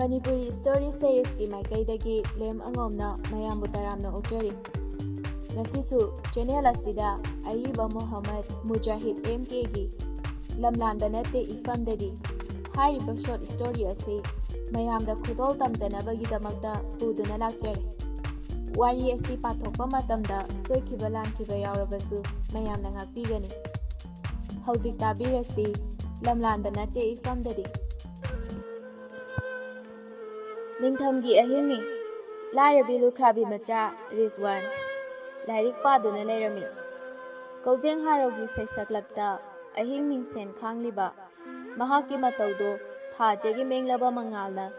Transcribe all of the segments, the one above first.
Manipuri Story Series ki maikaidagi lem angomna mayambu taramna okjari. Ngasisu channel asida Ayuba Muhammad Mujahid MK gi lamlanda nate ifamdagi hariba short story asi mayamda khudol tamjanabagi damakta puduna lakjare. Wari asi pathokpa matamda soikiba langkiba yaurabasu mayamna ngakpigani. Hauzik tabirasi lamlanda nate ifamdadi. Ningthamgi ahingni Lairabi Lukrabi Macha Rizwan Lairik Paduna Lairami Kaujeng Harogi Saisaklakta Ahing Mingsen Khangliba Mahaki Mataudo Thajagi Menglaba Mangalna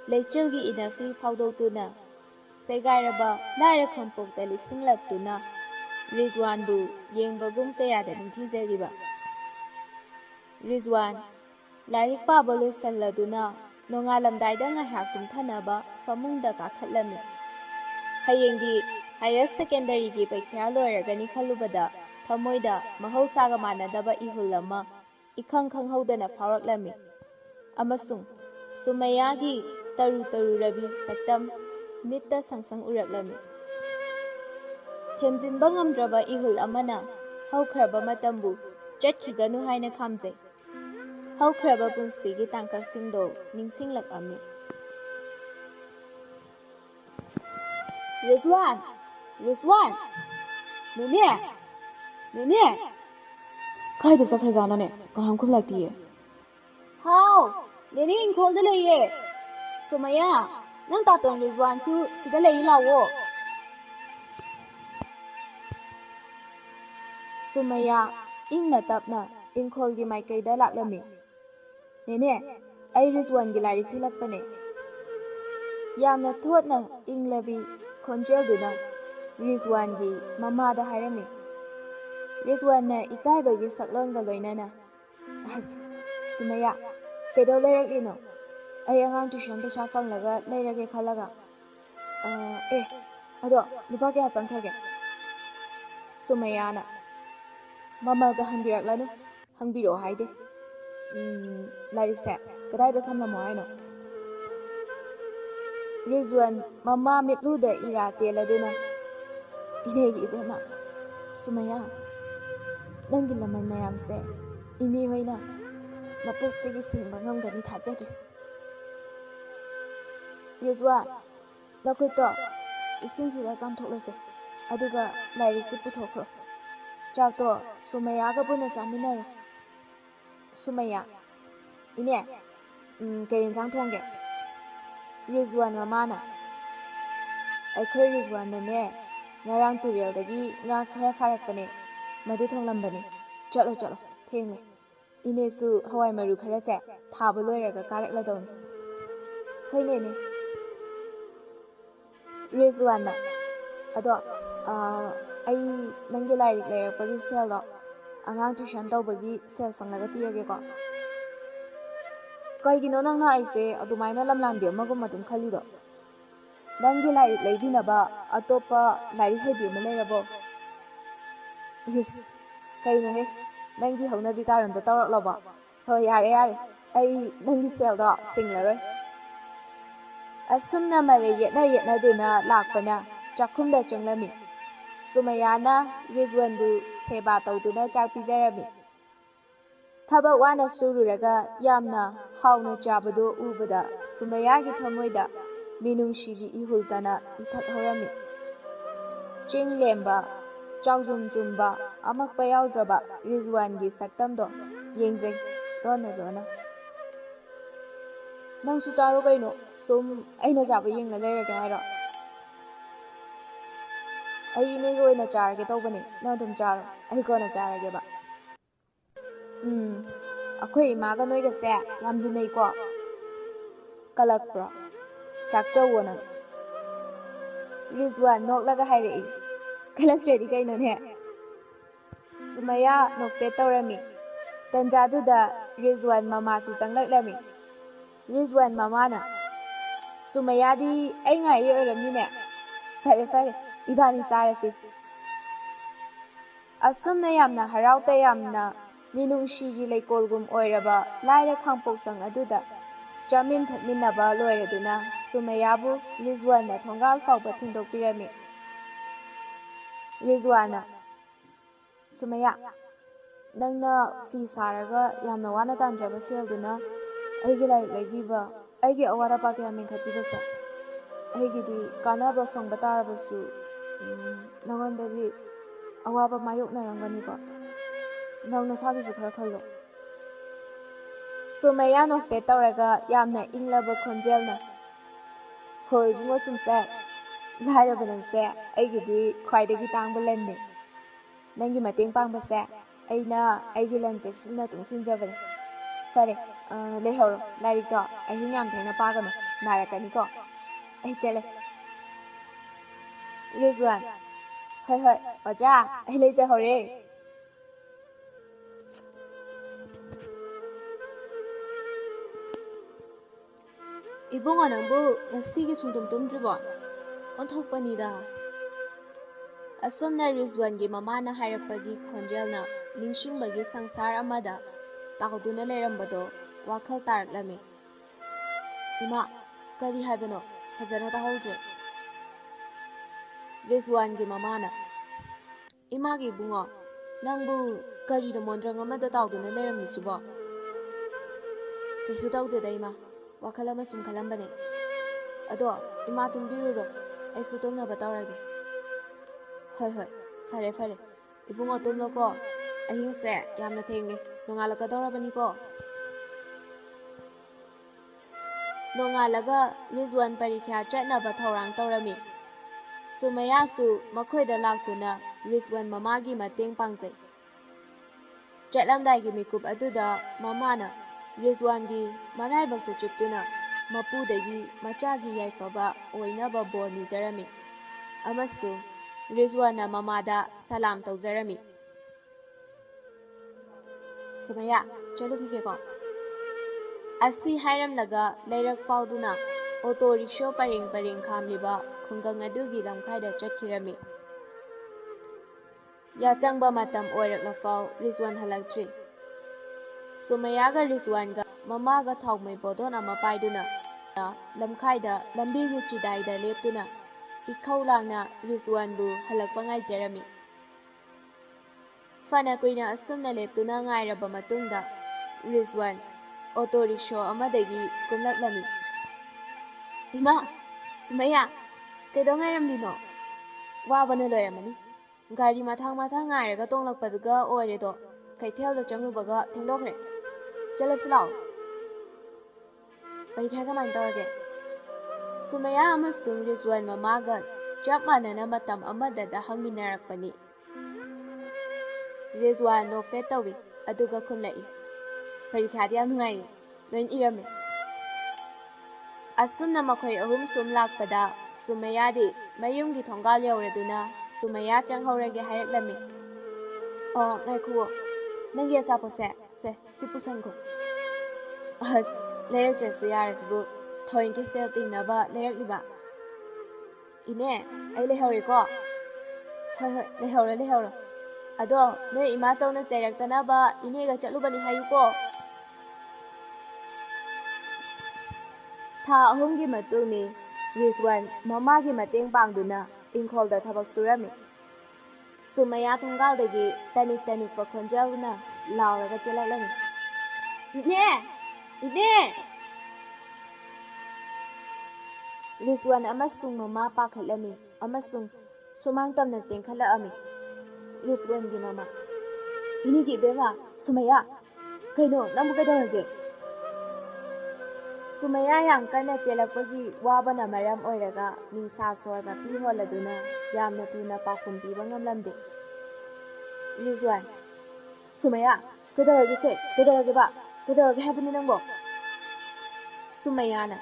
Leichilgi Inafi Faudotuna Segairaba Laira Khampokta Lisinglak-tuna Rizwanbu Yengbagum Kayada Ningthizariba Rizwan Lairik Paba Loisalladuna Nongalamdayda ngahak tumthanaba famungda kakhatlami. Hayengdi higher secondary gi paikhyar loiragani khalubada thamoida mahausaga manadaba ihul ama ikhang khanghaudana pharaklami. Amasung Sumayagi taru rabi saktam mitta sangsang uraklami. Themjinba ngamdraba ihul amana haukraba matambu chatkhiganu haina khamjai. Haukraba punsigi tangkaksingdo ningsinglak-ami. Rizwan! Nene! Kaida sakhrajana ne kanam khumlaktiye. How? Nene ingkholda leye. Sumaya, nang taton Rizwan su sida lei lawo. Sumaya ingna tapna ingkholgi maikaida laklami. Nene, ay Rizwan gi lairik thilakpane. Yamna thotna inglabi khonjelduna Rizwan gi mamada hairami. Rizwan na ikaibagi saklonga loinana. Sumaya, kaidaw lairakino? Ay angang tuition pesa fanglaga lairage khalaga. Ado, lupa kaya changkhage? Sumaya na. Mamalga hangbiraklanu, hangbiro haide. Larikse, kadayda thamlamo haino? Rizwan mama mitluda ira cheladuna. Inegi ibema. Sumaya, nangi laman mayamse ini hoina mapussigi singba ngamgani thajadri. Rizwan, lakuito isingsida chamthoklase aduga lairisi puthokro. Chakto Sumayaga puna chaminaro. Sumaya, ine, kay insang thongge? Rizwan mamana. Aykhoy Rizwan nane, ngarang turyaldagi nga khara farakpane, madu thonglambani. Chalo, thengwe. Ine su hawai maru khara che, thaba loiraga karakladawni. Hoy nene. Rizwan na. Ado, ay nangi lairik lairakpagi seldo, angang tuition tawbagi sel fanglaga pirageko. Kaigino nangna aise adumaina lamlambi amagum adum khalido. Nangi lairik laibinaba atopa lairik haibi ama lairabo. Kaino he, nangi haunabi karonda tawraklaba. Hoi yare. Ay nangi seldo singlaroi. Asumna mare yetna duna lakpana chakhumda changlami. Sumayana Rizwanbu seba tawduna chak pijarami. Thaba wana sururaga yamna hauna chabado ubada Sumayagi thamoida minungshigi ihultana ithak horami. Ching lemba, chawjumba, amakpa yaudraba Rizwangi saktamdo yengjeng dona. Nangsu charo kaino sum aina chaba yengla lairaga hairo. Ay inega oina charage tawbani nang dum charo ay kona charage ba. Akhoi imaga noigase yam dunai ko. Kalakpro. Chakchawo nang. Rizwan noklaga hairei. Kalakpredi kaino ne. Sumaya nokfe tawrami. Tanjaduda Rizwan mama su changlaklami. Rizwan mamana. Sumaya di ay ngayi oiramni ne. Fare. Ibani sarasi. Asumna yamna harauta yamna minungshigi leikolgum oiraba laira khangpoksang aduda ꯆꯥꯃꯤꯟ ꯊꯛꯃꯤꯟꯅꯕ ꯂꯣꯏꯔꯗꯨꯅ ꯁꯨꯃꯩꯌꯥꯕꯨ ꯔꯤꯖꯋꯥꯟꯅ ꯊꯣꯡꯒꯥꯜ ꯐꯥꯎꯕ ꯊꯤꯟꯗꯣꯛꯄꯤꯔꯝꯃꯤ꯫ ꯔꯤꯖꯋꯥꯟꯅ "ꯁꯨꯃꯩꯌꯥ, ꯅꯪꯅ ꯐꯤ ꯁꯥꯔꯒ ꯌꯥꯝꯅ ꯋꯥꯅ ꯇꯥꯟꯖꯕ ꯁꯦꯜꯗꯨꯅ ꯑꯩꯒꯤ ꯂꯥꯏꯔꯤꯛ ꯂꯩꯕꯤꯕ, ꯑꯩꯒꯤ ꯑꯋꯥꯠ ꯑꯄꯥ ꯀꯌꯥ ꯃꯦꯟꯈꯠꯄꯤꯕꯁꯦ ꯑꯩꯒꯤꯗꯤ ꯀꯥꯟꯅꯕ ꯐꯪꯕ ꯇꯥꯔꯕꯁꯨ ꯅꯉꯣꯟꯗꯗꯤ ꯑꯋꯥꯕ ꯃꯥꯌꯣꯛꯅꯔꯝꯒꯅꯤꯀꯣ? ꯅꯪ ꯅꯁꯥꯒꯤꯁꯨ ꯈꯔ ꯈꯜꯂꯣ." ꯁꯨꯃꯩꯌꯥ ꯅꯣꯛꯐꯦꯠ ꯇꯧꯔꯒ ꯌꯥꯝꯅ ꯏꯪꯂꯕ ꯈꯣꯟꯖꯦꯜꯅ "ꯍꯣꯏ ꯏꯕꯨꯡꯉꯣ ꯆꯨꯝꯆꯥ, ꯂꯥꯏꯔꯕ ꯅꯪꯁꯦ ꯑꯩꯒꯤꯗꯤ ꯈ꯭ꯋꯥꯏꯗꯒꯤ ꯇꯥꯡꯕ ꯂꯟꯅꯤ꯫ ꯅꯪꯒꯤ ꯃꯇꯦꯡ ꯄꯥꯡꯕꯁꯦ ꯑꯩꯅ ꯑꯩꯒꯤ ꯂꯟ ꯆꯦꯛꯁꯤꯟꯅ ꯇꯨꯡꯁꯤꯟꯖꯕꯅꯤ꯫ ꯐꯔꯦ, ꯂꯩꯍꯧꯔꯣ ꯂꯥꯏꯔꯤꯛꯇꯣ, ꯑꯍꯤꯡ ꯌꯥꯝ ꯊꯦꯡꯅ ꯄꯥꯒꯅꯨ, ꯅꯥꯔꯛꯀꯅꯤꯀꯣ꯫ ꯑꯩ ꯆꯠꯂꯦ." ꯔꯤꯖꯋꯥꯟ "ꯍꯣꯏ ꯍꯣꯏ ꯑꯣꯖꯥ, ꯑꯩ ꯂꯩꯖꯍꯧꯔꯦ." ꯏꯕꯨꯡꯉꯣ ꯅꯪꯕꯨ ꯉꯁꯤꯒꯤ ꯁꯨꯡꯇꯨꯝ ꯇꯨꯝꯗ꯭ꯔꯤꯕꯣ? ꯑꯣꯟꯊꯣꯛꯄꯅꯤꯗ꯫ ꯑꯁꯨꯝꯅ ꯔꯤꯖꯋꯥꯟꯒꯤ ꯃꯃꯥꯅ ꯍꯥꯏꯔꯛꯄꯒꯤ ꯈꯣꯟꯖꯦꯜꯅ ꯅꯤꯡꯁꯤꯡꯕꯒꯤ ꯁꯪꯁꯥꯔ ꯑꯃꯗ ꯇꯥꯎꯗꯨꯅ ꯂꯩꯔꯝꯕꯗꯣ ꯋꯥꯈꯜ ꯇꯥꯔꯛꯂꯝꯃꯤ꯫ ꯏꯃꯥ, ꯀꯔꯤ ꯍꯥꯏꯕꯅꯣ? ꯐꯖꯅ ꯇꯥꯍꯧꯗ꯭ꯔꯦ꯫ ꯔꯤꯖꯋꯥꯟꯒꯤ ꯃꯃꯥꯅ "ꯏꯃꯥꯒꯤ ꯏꯕꯨꯡꯉꯣ, ꯅꯪꯕꯨ ꯀꯔꯤꯅꯣ ꯃꯣꯟꯗ꯭ꯔꯪ ꯑꯃꯗ ꯇꯥꯎꯗꯨꯅ ꯂꯩꯔꯝꯃꯤꯁꯤꯕꯣ?" "ꯀꯩꯁꯨ ꯇꯧꯗꯦꯗ ꯏꯃꯥ, ꯋꯥꯈꯜ ꯑꯃ ꯁꯨꯝ ꯈꯜꯂꯝꯕꯅꯦ꯫ ꯑꯗꯣ ꯏꯃꯥ ꯇꯨꯝꯕꯤꯔꯨꯔꯣ, ꯑꯩꯁꯨ ꯇꯨꯝꯅꯕ ꯇꯧꯔꯒꯦ." "ꯍꯣꯏ ꯍꯣꯏ, ꯐꯔꯦ ꯐꯔꯦ, ꯏꯕꯨꯡꯉꯣ ꯇꯨꯝꯂꯣꯀꯣ, ꯑꯍꯤꯡꯁꯦ ꯌꯥꯝꯅ ꯊꯦꯡꯉꯦ, ꯅꯣꯡꯉꯥꯜꯂꯛꯀꯗꯧꯔꯕꯅꯤꯀꯣ." ꯅꯣꯡꯉꯥꯜꯂꯒ ꯔꯤꯖꯋꯥꯟ ꯄꯔꯤꯈ꯭ꯌꯥ ꯆꯠꯅꯕ ꯊꯧꯔꯥꯡ ꯇꯧꯔꯝꯃꯤ꯫ ꯁꯨꯃꯩꯌꯥꯁꯨ ꯃꯈꯣꯏꯗ ꯂꯥꯛꯇꯨꯅ ꯔꯤꯖꯋꯥꯟ ꯃꯃꯥꯒꯤ ꯃꯇꯦꯡ ꯄꯥꯡꯖꯩ꯫ ꯆꯠꯂꯝꯗꯥꯏꯒꯤ ꯃꯤꯀꯨꯞ ꯑꯗꯨꯗ ꯃꯃꯥꯅ ꯔꯤꯖꯋꯥꯟꯒꯤ ꯃꯔꯥꯏꯕꯛꯇ ꯆꯨꯞꯇꯨꯅ ꯃꯄꯨꯗꯒꯤ ꯃꯆꯥꯒꯤ ꯌꯥꯏꯐꯕ ꯑꯣꯏꯅꯕ ꯕꯣꯔ ꯅꯤꯖꯔꯝꯃꯤ ꯑꯃꯁꯨꯡ ꯔꯤꯖꯋꯥꯟꯅ ꯃꯃꯥꯗ ꯁꯂꯥꯝ ꯇꯧꯖꯔꯝꯃꯤ꯫ "ꯁꯨꯃꯩꯌꯥ, ꯆꯠꯂꯨꯈꯤꯒꯦꯀꯣ?" ꯑꯁꯤ ꯍꯥꯏꯔꯝꯂꯒ ꯂꯩꯔꯛ ꯐꯥꯎꯗꯨꯅ ꯑꯣꯇꯣ ꯔꯤꯛꯁꯣ ꯄꯔꯦꯡ ꯄꯔꯦꯡ ꯈꯥꯝꯂꯤꯕ ꯈꯨꯡꯒꯪ ꯑꯗꯨꯒꯤ ꯂꯝꯈꯥꯏꯗ ꯆꯠꯈꯤꯔꯝꯃꯤ꯫ ꯌꯥꯆꯪꯕ ꯃꯇꯝ ꯑꯣꯏꯔꯛꯂꯐꯥꯎ ꯔꯤꯖꯋꯥꯟ ꯍꯜꯂꯛꯇ꯭ꯔꯤ꯫ ꯁꯨꯃꯩꯌꯥꯒ ꯔꯤꯖꯋꯥꯟꯒ ꯃꯃꯥꯒ ꯊꯥꯎꯃꯩ ꯕꯣꯇꯣꯟ ꯑꯃ ꯄꯥꯏꯗꯨꯅ ꯂꯝꯈꯥꯏꯗ ꯂꯝꯕꯤꯒꯤ ꯆꯤꯗꯥꯏꯗ ꯂꯦꯞꯇꯨꯅ ꯏꯈꯧ ꯂꯥꯡꯅ ꯔꯤꯖꯋꯥꯟꯕꯨ ꯍꯜꯂꯛꯄ ꯉꯥꯏꯖꯔꯝꯃꯤ꯫ ꯐꯅ ꯀꯨꯏꯅ ꯑꯁꯨꯝꯅ ꯂꯦꯞꯇꯨꯅ ꯉꯥꯏꯔꯕ ꯃꯇꯨꯡꯗ ꯔꯤꯖꯋꯥꯟ ꯑꯣꯇꯣ ꯔꯤꯛꯁꯣ ꯑꯃꯗꯒꯤ ꯀꯨꯝꯂꯛꯂꯝꯃꯤ꯫ "ꯏꯃꯥ, ꯁꯨꯃꯩꯌꯥ, ꯀꯩꯗꯧ ꯉꯥꯏꯔꯝꯂꯤꯅꯣ? ꯋꯥꯕꯅ ꯂꯣꯏꯔꯝꯃꯅꯤ꯫ ꯒꯥꯔꯤ ꯃꯊꯥꯡ ꯃꯊꯥꯡ ꯉꯥꯏꯔꯒ ꯇꯣꯡꯂꯛꯄꯗꯨꯒ ꯑꯣꯏꯔꯦꯗꯣ ꯀꯩꯊꯦꯜꯗ ꯆꯪꯂꯨꯕꯒ ꯊꯦꯡꯗꯣꯛꯈ꯭ꯔꯦ꯫ ꯆꯠꯂꯁꯤ ꯂꯥꯛꯑꯣ." "ꯄꯔꯤꯈ꯭ꯌꯥ ꯀꯃꯥꯏꯅ ꯇꯧꯔꯒꯦ?" ꯁꯨꯃꯩꯌꯥ ꯑꯃꯁꯨꯡ ꯔꯤꯖꯋꯥꯟ ꯃꯃꯥꯒ ꯆꯞ ꯃꯥꯟꯅꯅ ꯃꯇꯝ ꯑꯃꯗꯗ ꯍꯪꯃꯤꯟꯅꯔꯛꯄꯅꯤ꯫ ꯔꯤꯖꯋꯥꯟ ꯅꯣꯛꯐꯦꯠ ꯇꯧꯏ ꯑꯗꯨꯒ ꯈꯨꯝꯂꯛꯏ꯫ "ꯄꯔꯤꯈ꯭ꯌꯥꯗꯤ ꯌꯥꯝ ꯅꯨꯡꯉꯥꯏꯌꯦ, ꯂꯣꯏꯅ ꯏꯔꯝꯃꯦ." ꯑꯁꯨꯝꯅ ꯃꯈꯣꯏ ꯑꯍꯨꯝ ꯁꯨꯝ ꯂꯥꯛꯄꯗ ꯁꯨꯃꯩꯌꯥꯗꯤ ꯃꯌꯨꯝꯒꯤ ꯊꯣꯡꯒꯥꯜ ꯌꯧꯔꯗꯨꯅ ꯁꯨꯃꯩꯌꯥ ꯆꯪꯍꯧꯔꯒꯦ ꯍꯥꯏꯔꯛꯂꯝꯃꯤ꯫ "ꯉꯥꯏꯈꯨꯑꯣ, ꯅꯪꯒꯤ ꯑꯆꯥꯄꯣꯠꯁꯦ ꯁꯤ ꯄꯨꯁꯟꯈꯣ." "ꯑꯁ, ꯂꯩꯔꯛꯇ꯭ꯔꯁꯨ ꯌꯥꯔꯁꯤꯕꯨ ꯊꯧꯑꯣꯏꯟꯀꯤ ꯁꯦꯜ ꯇꯤꯡꯅꯕ ꯂꯩꯔꯛꯂꯤꯕ." "ꯏꯅꯦ, ꯑꯩ ꯂꯩꯍꯧꯔꯦꯀꯣ." "ꯍꯣꯏ ꯍꯣꯏ, ꯂꯩꯍꯧꯔꯣ ꯂꯩꯍꯧꯔꯣ. ꯑꯗꯣ ꯅꯣꯏ ꯏꯃꯥꯆꯧꯅ ꯆꯩꯔꯛꯇꯅꯕ ꯏꯅꯦꯒ ꯆꯠꯂꯨꯕꯅꯤ ꯍꯥꯏꯌꯨꯀꯣ." ꯊꯥ 3ꯒꯤ ꯃꯇꯨꯡꯅꯤ ꯔꯤꯖꯋꯥꯟ ꯃꯃꯥꯒꯤ ꯃꯇꯦꯡ ꯄꯥꯡꯗꯨꯅ ꯏꯪꯈꯣꯜꯗ ꯊꯕꯛ ꯁꯨꯔꯝꯃꯤ꯫ ꯁꯨꯃꯩꯌꯥ ꯊꯣꯡꯒꯥꯜꯗꯒꯤ ꯇꯅꯤꯛ ꯇꯅꯤꯛꯄ ꯈꯣꯟꯖꯦꯜꯅ ꯂꯥꯎꯔꯒ ꯆꯦꯜꯂꯛꯂꯝꯃꯤ꯫ "ꯏꯅꯦ! ꯏꯅꯦ!" ꯔꯤꯖꯋꯥꯟ ꯑꯃꯁꯨꯡ ꯃꯃꯥ ꯄꯥꯈꯠꯂꯝꯃꯤ ꯑꯃꯁꯨꯡ ꯁꯨꯃꯥꯡ ꯇꯝꯅ ꯆꯦꯟꯈꯠꯂꯛꯑꯝꯃꯤ꯫ ꯔꯤꯖꯋꯥꯟꯒꯤ ꯃꯃꯥ "ꯏꯅꯦꯒꯤ ꯏꯕꯦꯝꯃ, ꯁꯨꯃꯩꯌꯥ, ꯀꯩꯅꯣ ꯅꯪꯕꯨ ꯀꯩꯗꯧꯔꯒꯦ?" ꯁꯨꯃꯩꯌꯥ ꯌꯥꯝ ꯀꯟꯅ ꯆꯦꯜꯂꯛꯄꯒꯤ ꯋꯥꯕꯅ ꯃꯔꯝ ꯑꯣꯏꯔꯒ ꯅꯤꯡꯁꯥ ꯁꯣꯔ ꯃꯄꯤ ꯍꯣꯜꯂꯗꯨꯅ ꯌꯥꯝꯅ ꯊꯨꯅ ꯄꯥꯎꯈꯨꯝ ꯄꯤꯕ ꯉꯝꯂꯝꯗꯦ꯫ ꯔꯤꯖꯋꯥꯟ "ꯁꯨꯃꯩꯌꯥ, ꯀꯩꯗꯧꯔꯒꯦꯁꯦ? ꯀꯩꯗꯧꯔꯒꯦꯕ? ꯀꯩꯗꯧꯔꯒꯦ ꯍꯥꯏꯕꯅꯤ ꯅꯪꯕꯣ?" ꯁꯨꯃꯩꯌꯥꯅ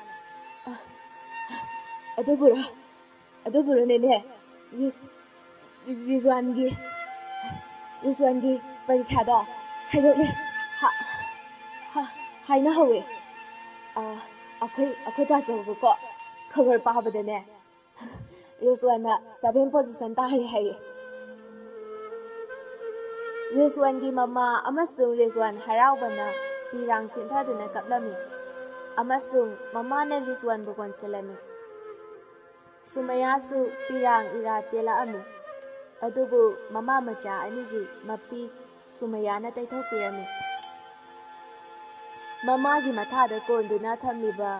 ꯑꯗꯨꯕꯨꯔꯣꯅꯦꯅꯦ, ꯔꯤꯖꯋꯥꯟꯒꯤ ꯄꯔꯤꯈ꯭ꯌꯥꯗꯣ ꯈꯥꯏꯗꯣꯛꯂꯦ ꯍꯥꯏꯅꯍꯧꯋꯦ꯫ ꯑꯩꯈꯣꯏ ꯇꯥꯖꯧꯕꯀꯣ, ꯈꯕꯔ ꯄꯥꯕꯗꯅꯦ ꯔꯤꯖꯋꯥꯟꯅ 7 ꯄꯣꯖꯤꯁꯟ ꯇꯥꯔꯦ ꯍꯥꯏꯌꯦ꯫ ꯔꯤꯖꯋꯥꯟꯒꯤ ꯃꯃꯥ ꯑꯃꯁꯨꯡ ꯔꯤꯖꯋꯥꯟ ꯍꯔꯥꯎꯕꯅ ꯄꯤꯔꯥꯡ ꯁꯤꯟꯊꯗꯨꯅ ꯀꯞꯂꯝꯃꯤ ꯑꯃꯁꯨꯡ ꯃꯃꯥꯅ ꯔꯤꯖꯋꯥꯟꯕꯨ ꯀꯣꯟꯁꯤꯜꯂꯝꯃꯤ꯫ ꯁꯨꯃꯩꯌꯥꯁꯨ ꯄꯤꯔꯥꯡ ꯏꯔꯥ ꯆꯦꯜꯂꯛꯑꯝꯃꯤ, ꯑꯗꯨꯕꯨ ꯃꯃꯥ ꯃꯆꯥ ꯑꯅꯤꯒꯤ ꯃꯄꯤ ꯁꯨꯃꯩꯌꯥꯅ ꯇꯩꯊꯣꯛꯄꯤꯔꯝꯃꯤ꯫ ꯃꯃꯥꯒꯤ ꯃꯊꯥꯗ ꯀꯣꯟꯗꯨꯅ ꯊꯝꯂꯤꯕ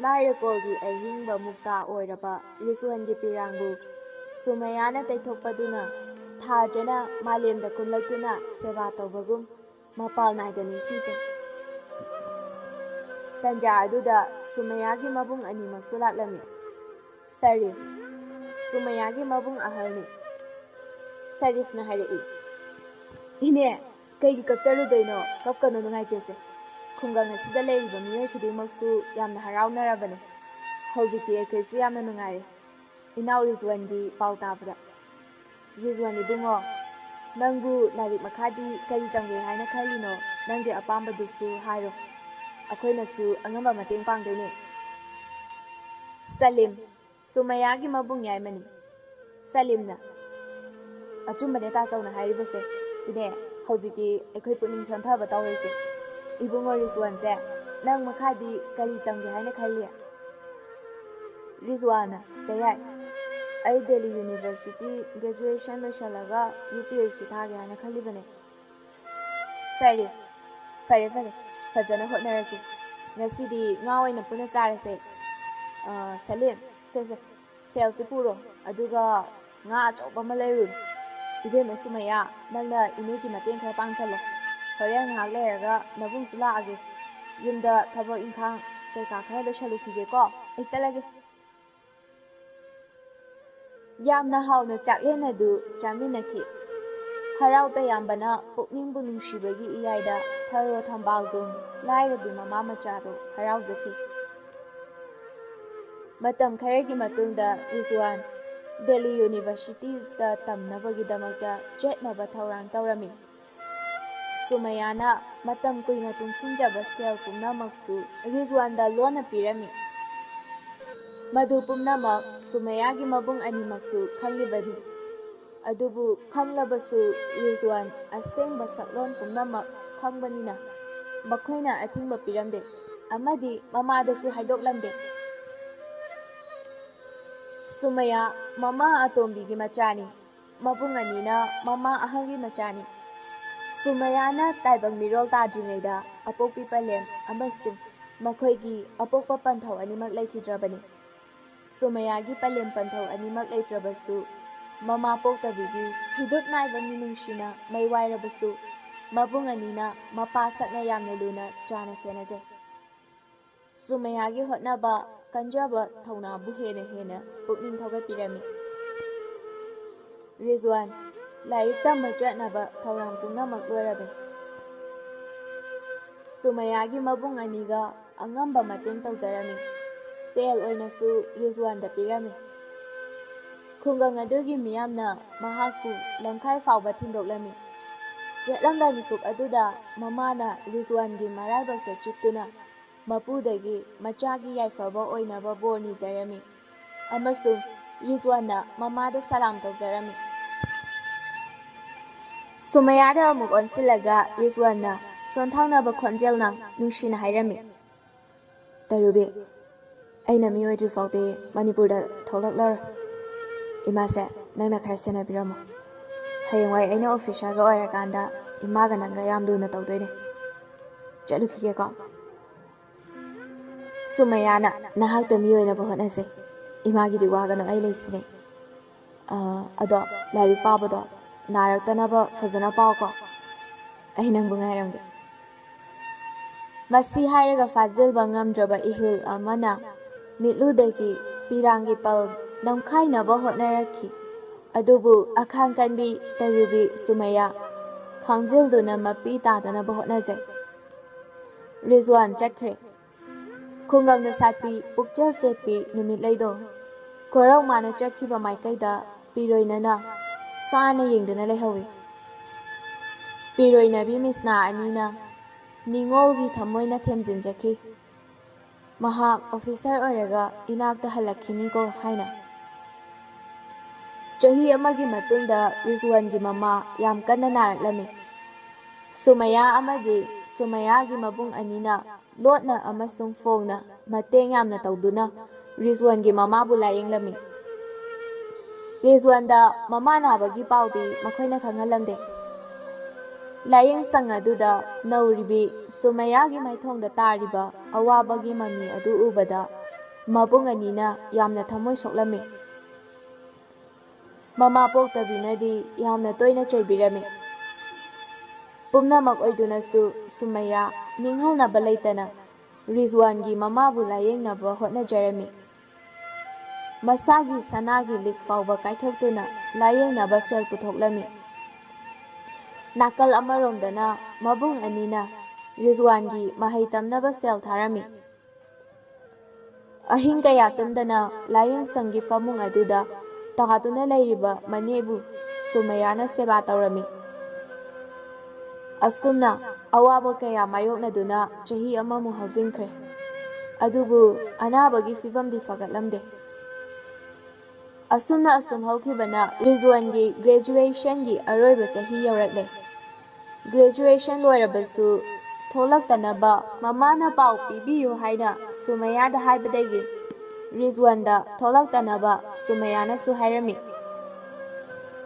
ꯂꯥꯏꯔꯀꯣꯜꯒꯤ ꯑꯍꯤꯡꯕ ꯃꯨꯛꯇꯥ ꯑꯣꯏꯔꯕ ꯔꯤꯖꯋꯥꯟꯒꯤ ꯄꯤꯔꯥꯡꯕꯨ ꯁꯨꯃꯩꯌꯥꯅ ꯇꯩꯊꯣꯛꯄꯗꯨꯅ ꯊꯥꯖꯅ ꯃꯥꯂꯦꯝꯗ ꯀꯨꯝꯂꯛꯇꯨꯅ ꯁꯦꯕꯥ ꯇꯧꯕꯒꯨꯝ ꯃꯄꯥꯜ ꯅꯥꯏꯗ ꯅꯤꯡꯊꯤꯖꯩ꯫ ꯇꯟꯖꯥ ꯑꯗꯨꯗ ꯁꯨꯃꯩꯌꯥꯒꯤ ꯃꯕꯨꯡ ꯑꯅꯤꯃꯛꯁꯨ ꯂꯥꯛꯂꯝꯃꯤ꯫ ꯁꯔꯤꯐ, ꯁꯨꯃꯩꯌꯥꯒꯤ ꯃꯕꯨꯡ ꯑꯍꯜꯅꯤ꯫ ꯁꯔꯤꯐꯅ ꯍꯥꯏꯔꯛꯏ, "ꯏꯅꯦ, ꯀꯩꯒꯤ ꯀꯞꯆꯔꯨꯗꯣꯏꯅꯣ? ꯀꯞꯀꯅꯨ, ꯅꯨꯡꯉꯥꯏꯇꯦꯁꯦ꯫ ꯈꯨꯡꯒꯪ ꯑꯁꯤꯗ ꯂꯩꯔꯤꯕ ꯃꯤꯑꯣꯏ ꯈꯨꯗꯤꯡꯃꯛꯁꯨ ꯌꯥꯝꯅ ꯍꯔꯥꯎꯅꯔꯕꯅꯤ꯫ ꯍꯧꯖꯤꯛꯇꯤ ꯑꯩꯈꯣꯏꯁꯨ ꯌꯥꯝꯅ ꯅꯨꯡꯉꯥꯏꯔꯦ ꯏꯅꯥꯎ ꯔꯤꯖꯋꯥꯟꯒꯤ ꯄꯥꯎ ꯇꯥꯕꯗ꯫ ꯔꯤꯖꯋꯥꯟ ꯏꯕꯨꯡꯉꯣ, ꯅꯪꯕꯨ ꯂꯥꯏꯔꯤꯛ ꯃꯈꯥꯗꯤ ꯀꯔꯤ ꯇꯝꯒꯦ ꯍꯥꯏꯅ ꯈꯜꯂꯤꯅꯣ? ꯅꯪꯒꯤ ꯑꯄꯥꯝꯕꯗꯨꯁꯨ ꯍꯥꯏꯔꯣ, ꯑꯩꯈꯣꯏꯅꯁꯨ ꯑꯉꯝꯕ ꯃꯇꯦꯡ ꯄꯥꯡꯗꯣꯏꯅꯦ"꯫ ꯁꯂꯤꯝ, ꯁꯨꯃꯩꯌꯥꯒꯤ ꯃꯕꯨꯡ ꯌꯥꯏꯃꯅꯤ꯫ ꯁꯂꯤꯝꯅ, "ꯑꯆꯨꯝꯕꯅꯦ ꯇꯥꯆꯧꯅ ꯍꯥꯏꯔꯤꯕꯁꯦ꯫ ꯏꯅꯦ, ꯍꯧꯖꯤꯛꯇꯤ ꯑꯩꯈꯣꯏ ꯄꯨꯛꯅꯤꯡ ꯁꯣꯟꯊꯕ ꯇꯧꯔꯣꯏꯁꯦ꯫ ꯏꯕꯨꯡꯉꯣ ꯔꯤꯖꯋꯥꯟꯁꯦ, ꯅꯪ ꯃꯈꯥꯗꯤ ꯀꯔꯤ ꯇꯝꯒꯦ ꯍꯥꯏꯅ ꯈꯜꯂꯤ"꯫ ꯔꯤꯖꯋꯥꯟꯅ, "ꯇꯌꯥꯏ, ꯑꯩ ꯗꯦꯜꯂꯤ ꯌꯨꯅꯤꯚꯔꯁꯤꯇꯤ ꯒ꯭ꯔꯦꯖꯨꯑꯦꯁꯟ ꯂꯣꯏꯁꯜꯂꯒ UPSC ꯊꯥꯒꯦ ꯍꯥꯏꯅ ꯈꯜꯂꯤꯕꯅꯦ"꯫ ꯁꯔꯤꯐ, "ꯐꯔꯦ ꯐꯔꯦ, ꯐꯖꯅ ꯍꯣꯠꯅꯔꯁꯤ꯫ ꯉꯁꯤꯗꯤ ꯉꯥ ꯑꯣꯏꯅ ꯄꯨꯟꯅ ꯆꯥꯔꯁꯦ꯫ ꯁꯂꯤꯝ, ꯁꯦ ꯁꯦꯜꯁꯤ ꯄꯨꯔꯣ, ꯑꯗꯨꯒ ꯉꯥ ꯑꯆꯧꯕ ꯑꯃ ꯂꯩꯔꯨꯔꯣ꯫ ꯏꯕꯦꯝꯃ ꯁꯨꯃꯩꯌꯥ, ꯅꯪꯅ ꯏꯅꯦꯒꯤ ꯃꯇꯦꯡ ꯈꯔ ꯄꯥꯡꯁꯜꯂꯣ꯫ ꯍꯣꯔꯦꯟ ꯉꯥꯏꯍꯥꯛ ꯂꯩꯔꯒ ꯅꯕꯨꯡꯁꯨ ꯂꯥꯛꯑꯒꯦ꯫ ꯌꯨꯝꯗ ꯊꯕꯛ ꯏꯪꯈꯥꯡ ꯀꯩꯀꯥ ꯈꯔ ꯂꯣꯏꯁꯜꯂꯨꯈꯤꯒꯦꯀꯣ, ꯑꯩ ꯆꯠꯂꯒꯦ"꯫ ꯌꯥꯝꯅ ꯍꯥꯎꯅ ꯆꯥꯛꯂꯦꯟ ꯑꯗꯨ ꯆꯥꯃꯤꯟꯅꯈꯤ꯫ ꯍꯔꯥꯎ ꯇꯌꯥꯝꯕꯅ ꯄꯨꯛꯅꯤꯡꯕꯨ ꯅꯨꯡꯁꯤꯕꯒꯤ ꯏꯌꯥꯏꯗ ꯊꯔꯣ ꯊꯝꯕꯥꯜꯒꯨꯝ ꯂꯥꯏꯔꯕꯤ ꯃꯃꯥ ꯃꯆꯥꯗꯣ ꯍꯔꯥꯎꯖꯈꯤ꯫ ꯃꯇꯝ ꯈꯔꯒꯤ ꯃꯇꯨꯡꯗ ꯔꯤꯖꯋꯥꯟ ꯗꯦꯜꯂꯤ ꯌꯨꯅꯤꯚꯔꯁꯤꯇꯤꯗ ꯇꯝꯅꯕꯒꯤꯗꯃꯛꯇ ꯆꯠꯅꯕ ꯊꯧꯔꯥꯡ ꯇꯧꯔꯝꯃꯤ꯫ ꯁꯨꯃꯩꯌꯥꯅ ꯃꯇꯝ ꯀꯨꯏꯅ ꯇꯨꯡꯁꯤꯟꯖꯕ ꯁꯦꯜ ꯄꯨꯝꯅꯃꯛꯁꯨ ꯔꯤꯖꯋꯥꯟꯗ ꯂꯣꯟꯅ ꯄꯤꯔꯝꯃꯤ꯫ ꯃꯗꯨ ꯄꯨꯝꯅꯃꯛ ꯁꯨꯃꯩꯌꯥꯒꯤ ꯃꯕꯨꯡ ꯑꯅꯤꯃꯛꯁꯨ ꯈꯪꯂꯤꯕꯅꯤ꯫ ꯑꯗꯨꯕꯨ ꯈꯪꯂꯕꯁꯨ ꯔꯤꯖꯋꯥꯟ ꯑꯁꯦꯡꯕ ꯁꯛꯂꯣꯟ ꯄꯨꯝꯅꯃꯛ ꯈꯪꯕꯅꯤꯅ ꯃꯈꯣꯏꯅ ꯑꯊꯤꯡꯕ ꯄꯤꯔꯝꯗꯦ ꯑꯃꯗꯤ ꯃꯃꯥꯗꯁꯨ ꯍꯥꯏꯗꯣꯛꯂꯝꯗꯦ꯫ ꯁꯨꯃꯩꯌꯥ ꯃꯃꯥ ꯑꯇꯣꯝꯕꯤꯒꯤ ꯃꯆꯥꯅꯤ, ꯃꯕꯨꯡ ꯑꯅꯤꯅ ꯃꯃꯥ ꯑꯍꯜꯒꯤ ꯃꯆꯥꯅꯤ꯫ ꯁꯨꯃꯩꯌꯥꯅ ꯇꯥꯏꯕꯪ ꯃꯤꯔꯣꯜ ꯇꯥꯗ꯭ꯔꯤꯉꯩꯗ ꯑꯄꯣꯛꯄꯤ ꯄꯂꯦꯝ ꯑꯃꯁꯨꯡ ꯃꯈꯣꯏꯒꯤ ꯑꯄꯣꯛꯄ ꯄꯟꯊꯧ ꯑꯅꯤꯃꯛ ꯂꯩꯈꯤꯗ꯭ꯔꯕꯅꯤ꯫ ꯁꯨꯃꯩꯌꯥꯒꯤ ꯄꯂꯦꯝ ꯄꯟꯊꯧ ꯑꯅꯤꯃꯛ ꯂꯩꯇ꯭ꯔꯕꯁꯨ, ꯃꯃꯥ ꯄꯣꯛꯇꯕꯤꯒꯤ ꯍꯤꯗꯨꯛ ꯅꯥꯏꯕ ꯃꯤꯅꯨꯡꯁꯤꯅ ꯃꯩ ꯋꯥꯏꯔꯕꯁꯨ, ꯃꯕꯨꯡ ꯑꯅꯤꯅ ꯃꯄꯥ ꯁꯛꯅ ꯌꯥꯝꯅ ꯂꯨꯅ ꯆꯥꯟꯅ ꯁꯦꯟꯅꯖꯩ꯫ ꯁꯨꯃꯩꯌꯥꯒꯤ ꯍꯣꯠꯅꯕ ꯀꯟꯖꯕ ꯊꯧꯅꯥꯕꯨ ꯍꯦꯟꯅ ꯍꯦꯟꯅ ꯄꯨꯛꯅꯤꯡ ꯊꯧꯒꯠꯄꯤꯔꯝꯃꯤ꯫ ꯔꯤꯖꯋꯥꯟ ꯂꯥꯏꯔꯤꯛ ꯇꯝꯕ ꯆꯠꯅꯕ ꯊꯧꯔꯥꯡ ꯄꯨꯝꯅꯃꯛ ꯂꯣꯏꯔꯝꯃꯤ꯫ ꯁꯨꯃꯩꯌꯥꯒꯤ ꯃꯕꯨꯡ ꯑꯅꯤꯒ ꯑꯉꯝꯕ ꯃꯇꯦꯡ ꯇꯧꯖꯔꯝꯃꯤ꯫ ꯁꯦꯜ ꯑꯣꯏꯅꯁꯨ ꯔꯤꯖꯋꯥꯟꯗ ꯄꯤꯔꯝꯃꯤ꯫ ꯈꯨꯡꯒꯪ ꯑꯗꯨꯒꯤ ꯃꯤꯌꯥꯝꯅ ꯃꯍꯥꯛꯄꯨ ꯂꯝꯈꯥꯏ ꯐꯥꯎꯕ ꯊꯤꯟꯗꯣꯛꯂꯝꯃꯤ꯫ ꯌꯦꯠꯂꯝꯕ ꯃꯤꯀꯨꯞ ꯑꯗꯨꯗ ꯃꯃꯥꯅ ꯔꯤꯖꯋꯥꯟꯒꯤ ꯃꯔꯥꯏꯕꯛꯇ ꯆꯨꯞꯇꯨꯅ ꯃꯄꯨꯗꯒꯤ ꯃꯆꯥꯒꯤ ꯌꯥꯏꯐꯕ ꯑꯣꯏꯅꯕ ꯕꯣꯔ ꯅꯤꯖꯔꯝꯃꯤ ꯑꯃꯁꯨꯡ ꯔꯤꯖꯋꯥꯟꯅ ꯃꯃꯥꯗ ꯁꯂꯥꯝ ꯇꯧꯖꯔꯝꯃꯤ꯫ ꯁꯨꯃꯩꯌꯥꯗ ꯑꯃꯨꯛ ꯑꯣꯟꯁꯤꯜꯂꯒ ꯔꯤꯖꯋꯥꯟꯅ ꯁꯣꯟꯊꯥꯡꯅꯕ ꯈꯣꯟꯖꯦꯜꯅ ꯅꯨꯡꯁꯤꯅ ꯍꯥꯏꯔꯝꯃꯤ, "ꯇꯔꯨꯕꯤ, ꯑꯩꯅ ꯃꯤ ꯑꯣꯏꯗ꯭ꯔꯤ ꯐꯥꯎꯗꯤ ꯃꯅꯤꯄꯨꯔꯗ ꯊꯣꯛꯂꯛꯂꯔꯣꯏ꯫ ꯏꯃꯥꯁꯦ ꯅꯪꯅ ꯈꯔ ꯁꯦꯟꯅꯕꯤꯔꯝꯃꯣ꯫ ꯍꯌꯦꯡꯋꯥꯏ ꯑꯩꯅ ꯑꯣꯐꯤꯁꯥꯔꯒ ꯑꯣꯏꯔꯀꯥꯟꯗ ꯏꯃꯥꯒ ꯅꯪꯒ ꯌꯥꯝ ꯂꯨꯅ ꯇꯧꯗꯣꯏꯅꯦ꯫ ꯆꯠꯂꯨꯈꯤꯒꯦꯀꯣ"꯫ ꯁꯨꯃꯩꯌꯥꯅ, "ꯅꯍꯥꯛꯇ ꯃꯤ ꯑꯣꯏꯅꯕ ꯍꯣꯠꯅꯁꯦ꯫ ꯏꯃꯥꯒꯤꯗꯤ ꯋꯥꯒꯅꯨ, ꯑꯩ ꯂꯩꯁꯤꯅꯦ꯫ ꯑꯗꯣ ꯂꯥꯏꯔꯤꯛ ꯄꯥꯕꯗꯣ ꯅꯥꯔꯛꯇꯅꯕ ꯐꯖꯅ ꯄꯥꯎꯀꯣ꯫ ꯑꯩ ꯅꯪꯕꯨ ꯉꯥꯏꯔꯝꯒꯦ"꯫ ꯃꯁꯤ ꯍꯥꯏꯔꯒ ꯐꯥꯖꯤꯟꯕ ꯉꯝꯗ꯭ꯔꯕ ꯏꯍꯨꯜ ꯑꯃꯅ ꯃꯤꯠꯂꯨꯗꯒꯤ ꯄꯤꯔꯥꯡꯒꯤ ꯄꯜ ꯅꯝꯈꯥꯏꯅꯕ ꯍꯣꯠꯅꯔꯛꯈꯤ꯫ ꯑꯗꯨꯕꯨ ꯑꯈꯥꯡ ꯀꯟꯕꯤ ꯇꯔꯨꯕꯤ ꯁꯨꯃꯩꯌꯥ ꯈꯥꯡꯖꯤꯜꯗꯨꯅ ꯃꯄꯤ ꯇꯥꯗꯅꯕ ꯍꯣꯠꯅꯖꯩ꯫ ꯔꯤꯖꯋꯥꯟ ꯆꯠꯈ꯭ꯔꯦ꯫ ꯈꯨꯡꯒꯪꯗ ꯁꯥꯠꯄꯤ ꯄꯨꯛꯆꯦꯜ ꯆꯦꯠꯄꯤ ꯅꯨꯃꯤꯠꯂꯩꯗꯣ ꯀꯣꯔꯧ ꯃꯥꯅ ꯆꯠꯈꯤꯕ ꯃꯥꯏꯀꯩꯗ ꯄꯤꯔꯣꯏꯅꯅ ꯁꯥꯅ ꯌꯦꯡꯗꯨꯅ ꯂꯩꯍꯧꯏ꯫ ꯄꯤꯔꯣꯏꯅꯕꯤ ꯃꯤꯁꯅꯥ ꯑꯅꯤꯅ ꯅꯤꯡꯉꯣꯜꯒꯤ ꯊꯃꯣꯏꯅ ꯊꯦꯝꯖꯤꯟꯖꯈꯤ, ꯃꯍꯥꯛ ꯑꯣꯐꯤꯁꯥꯔ ꯑꯣꯏꯔꯒ ꯏꯅꯥꯛꯇ ꯍꯜꯂꯛꯈꯤꯅꯤꯀꯣ ꯍꯥꯏꯅ꯫ ꯆꯍꯤ ꯑꯃꯒꯤ ꯃꯇꯨꯡꯗ ꯔꯤꯖꯋꯥꯟꯒꯤ ꯃꯃꯥ ꯌꯥꯝ ꯀꯟꯅ ꯅꯥꯔꯛꯂꯝꯃꯤ꯫ ꯁꯨꯃꯩꯌꯥ ꯑꯃꯗꯤ ꯁꯨꯃꯩꯌꯥꯒꯤ ꯃꯕꯨꯡ ꯑꯅꯤꯅ ꯂꯣꯠꯅ ꯑꯃꯁꯨꯡ ꯐꯣꯡꯅ ꯃꯇꯦꯡ ꯌꯥꯝꯅ ꯇꯧꯗꯨꯅ ꯔꯤꯖꯋꯥꯟꯒꯤ ꯃꯃꯥꯕꯨ ꯂꯥꯌꯦꯡꯂꯝꯃꯤ꯫ ꯔꯤꯖꯋꯥꯟꯗ ꯃꯃꯥ ꯅꯥꯕꯒꯤ ꯄꯥꯎꯗꯤ ꯃꯈꯣꯏꯅ ꯈꯪꯍꯜꯂꯝꯗꯦ꯫ ꯂꯥꯌꯦꯡꯁꯪ ꯑꯗꯨꯗ ꯅꯧꯔꯤꯕꯤ ꯁꯨꯃꯩꯌꯥꯒꯤ ꯃꯥꯏꯊꯣꯡꯗ ꯇꯥꯔꯤꯕ ꯑꯋꯥꯕꯒꯤ ꯃꯃꯤ ꯑꯗꯨ ꯎꯕꯗ ꯃꯕꯨꯡ ꯑꯅꯤꯅ ꯌꯥꯝꯅ ꯊꯃꯣꯏ ꯁꯣꯛꯂꯝꯃꯤ꯫ ꯃꯃꯥ ꯄꯣꯛꯇꯕꯤꯅꯗꯤ ꯌꯥꯝꯅ ꯇꯣꯏꯅ ꯆꯩꯕꯤꯔꯝꯃꯤ꯫ ꯄꯨꯝꯅꯃꯛ ꯑꯣꯏꯗꯨꯅꯁꯨ ꯁꯨꯃꯩꯌꯥ ꯅꯤꯡꯍꯟꯅꯕ ꯂꯩꯇꯅ ꯔꯤꯖꯋꯥꯟꯒꯤ ꯃꯃꯥꯕꯨ ꯂꯥꯌꯦꯡꯅꯕ ꯍꯣꯠꯅꯖꯔꯝꯃꯤ꯫ ꯃꯁꯥꯒꯤ ꯁꯅꯥꯒꯤ ꯂꯤꯛ ꯐꯥꯎꯕ ꯀꯥꯏꯊꯣꯛꯇꯨꯅ ꯂꯥꯌꯦꯡꯅꯕ ꯁꯦꯜ ꯄꯨꯊꯣꯛꯂꯝꯃꯤ꯫ ꯅꯥꯀꯜ ꯑꯃꯔꯣꯝꯗꯅ ꯃꯕꯨꯡ ꯑꯅꯤꯅ ꯔꯤꯖꯋꯥꯟꯒꯤ ꯃꯍꯩ ꯇꯝꯅꯕ ꯁꯦꯜ ꯊꯥꯔꯝꯃꯤ꯫ ꯑꯍꯤꯡ ꯀꯌꯥ ꯇꯨꯝꯗꯅ ꯂꯥꯌꯦꯡꯁꯪꯒꯤ ꯐꯃꯨꯡ ꯑꯗꯨꯗ ꯇꯥꯗꯨꯅ ꯂꯩꯔꯤꯕ ꯃꯅꯦꯕꯨ ꯁꯨꯃꯩꯌꯥꯅ ꯁꯦꯕꯥ ꯇꯧꯔꯝꯃꯤ꯫ ꯑꯁꯨꯝꯅ ꯑꯋꯥꯕ ꯀꯌꯥ ꯃꯥꯌꯣꯛꯅꯗꯨꯅ ꯆꯍꯤ ꯑꯃꯃꯨꯛ ꯍꯧꯖꯤꯟꯈ꯭ꯔꯦ꯫ ꯑꯗꯨꯕꯨ ꯑꯅꯥꯕꯒꯤ ꯐꯤꯚꯝꯗꯤ ꯐꯒꯠꯂꯝꯗꯦ꯫ ꯑꯁꯨꯝꯅ ꯑꯁꯨꯝ ꯍꯧꯈꯤꯕꯅ ꯔꯤꯖꯋꯥꯟꯒꯤ ꯒ꯭ꯔꯦꯖꯨꯑꯦꯁꯟꯒꯤ ꯑꯔꯣꯏꯕ ꯆꯍꯤ ꯌꯧꯔꯛꯂꯦ꯫ ꯒ꯭ꯔꯦꯖꯨꯑꯦꯁꯟ ꯂꯣꯏꯔꯕꯁꯨ ꯊꯣꯛꯂꯛꯇꯅꯕ ꯃꯃꯥꯅ ꯄꯥꯎ ꯄꯤꯕꯤꯌꯨ ꯍꯥꯏꯅ ꯁꯨꯃꯩꯌꯥꯗ ꯍꯥꯏꯕꯗꯒꯤ ꯔꯤꯖꯋꯥꯟꯗ ꯊꯣꯛꯂꯛꯇꯅꯕ ꯁꯨꯃꯩꯌꯥꯅꯁꯨ ꯍꯥꯏꯔꯝꯃꯤ꯫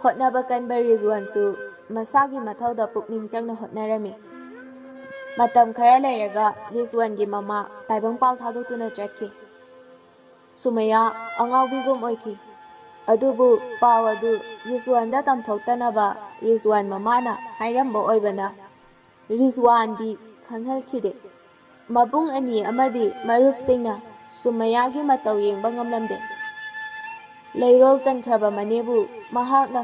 ꯍꯣꯠꯅꯕ ꯀꯟꯕ ꯔꯤꯖꯋꯥꯟꯁꯨ ꯃꯁꯥꯒꯤ ꯃꯊꯧꯗ ꯄꯨꯛꯅꯤꯡ ꯆꯪꯅ ꯍꯣꯠꯅꯔꯝꯃꯤ꯫ ꯃꯇꯝ ꯈꯔ ꯂꯩꯔꯒ ꯔꯤꯖꯋꯥꯟꯒꯤ ꯃꯃꯥ ꯇꯥꯏꯕꯪꯄꯥꯜ ꯊꯥꯗꯣꯛꯇꯨꯅ ꯆꯠꯈꯤ꯫ ꯁꯨꯃꯩꯌꯥ ꯑꯉꯥꯎꯕꯤꯒꯨꯝ ꯑꯣꯏꯈꯤ꯫ ꯑꯗꯨꯕꯨ ꯄꯥꯎ ꯑꯗꯨ ꯔꯤꯖꯋꯥꯟꯗ ꯇꯝꯊꯣꯛꯇꯅꯕ ꯔꯤꯖꯋꯥꯟ ꯃꯃꯥꯅ ꯍꯥꯏꯔꯝꯕ ꯑꯣꯏꯕꯅ ꯔꯤꯖꯋꯥꯟꯗꯤ ꯈꯪꯍꯜꯈꯤꯗꯦ꯫ ꯃꯕꯨꯡ ꯑꯅꯤ ꯑꯃꯗꯤ ꯃꯔꯨꯞꯁꯤꯡꯅ ꯁꯨꯃꯩꯌꯥꯒꯤ ꯃꯇꯧ ꯌꯦꯡꯕ ꯉꯝꯂꯝꯗꯦ꯫ ꯂꯩꯔꯣꯜ ꯆꯟꯈ꯭ꯔꯕ ꯃꯅꯦꯕꯨ ꯃꯍꯥꯛꯅ